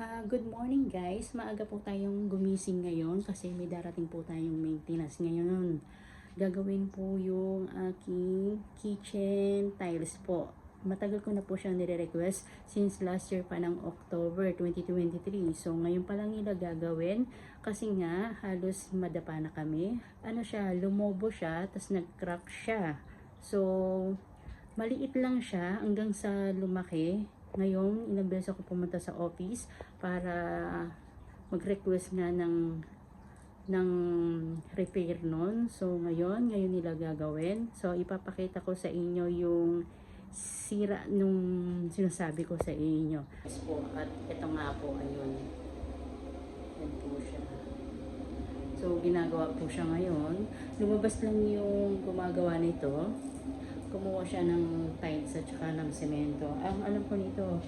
Good morning guys. Maaga po tayong gumising ngayon kasi may darating po tayong maintenance ngayon. Gagawin po yung aking kitchen tiles po. Matagal ko na po siyang nire-request since last year pa ng October 2023. So ngayon pa lang nila gagawin kasi nga halos madapa na kami. Ano siya, lumobo siya, tas nag-crack siya. So maliit lang siya hanggang sa lumaki. Ngayon, ilang beses ako pumunta sa office para mag-request nga ng repair nun. So, ngayon nila gagawin. So, ipapakita ko sa inyo yung sira nung sinasabi ko sa inyo. At ito nga po, ayun. Yan po siya. So, ginagawa po siya ngayon. Lumabas lang yung gumagawa nito. Kumuha siya ng tiles at saka ng semento. Ang alam ko nito,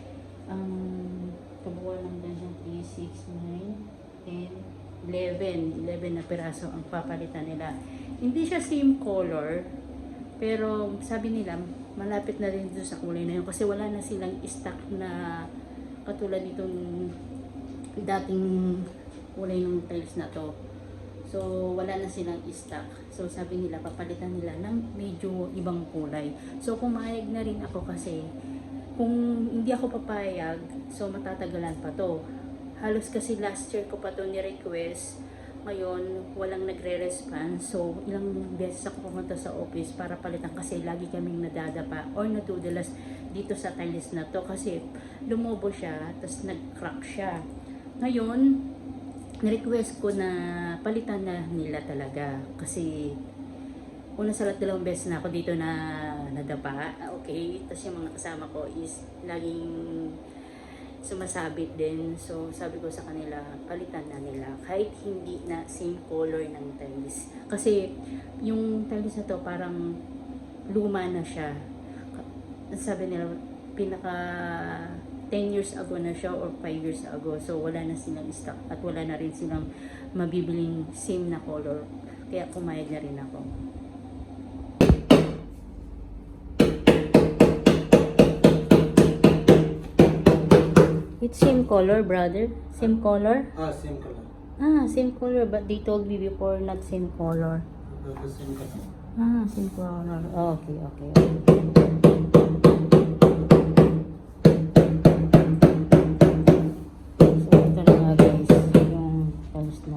kumuha lang din siyang 3, 6, 9, 10, 11 na piraso ang papalitan nila. Hindi siya same color, pero sabi nila, malapit na rin doon sa kulay na yun kasi wala na silang stock na katulad nitong dating kulay ng tiles na to. So, wala na silang stock. So, sabi nila, papalitan nila ng medyo ibang kulay. So, pumayag na rin ako kasi kung hindi ako papayag, so matatagalan pa to. Halos kasi last year ko pa to ni-request. Ngayon, walang nagre-response. So, ilang beses ako pumunta sa office para palitan kasi lagi kaming nadadapa or nadudulas dito sa tiles na to kasi lumobo siya, tapos nag-crack siya. Ngayon, na-request ko na palitan na nila talaga kasi una sa lahat 2 beses na ako dito na nadapa, okay, tapos yung mga kasama ko is laging sumasabit din, so sabi ko sa kanila palitan na nila kahit hindi na same color ng tiles kasi yung tiles na to parang luma na siya. Sabi nila pinaka 10 years ago na siya or 5 years ago. So, wala na silang stock at wala na rin silang mabibiling same na color. Kaya pumayag na rin ako. It's same color, brother? Same color? Same color. Same color. But they told me before not same color. Same color. Same color. Okay.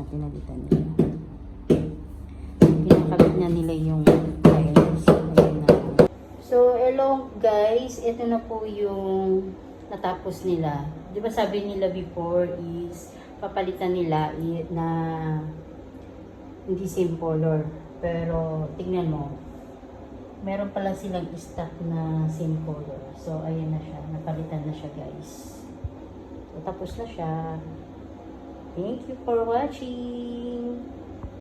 Pinalitan nila. Kinakabit na nila yung tiles. So, hello guys. Ito na po yung natapos nila. Di ba sabi nila before is papalitan nila na hindi same color. Pero, tingnan mo. Meron pala silang stock na same color. So, ayan na siya. Napalitan na siya guys. So, tapos na siya. Thank you for watching.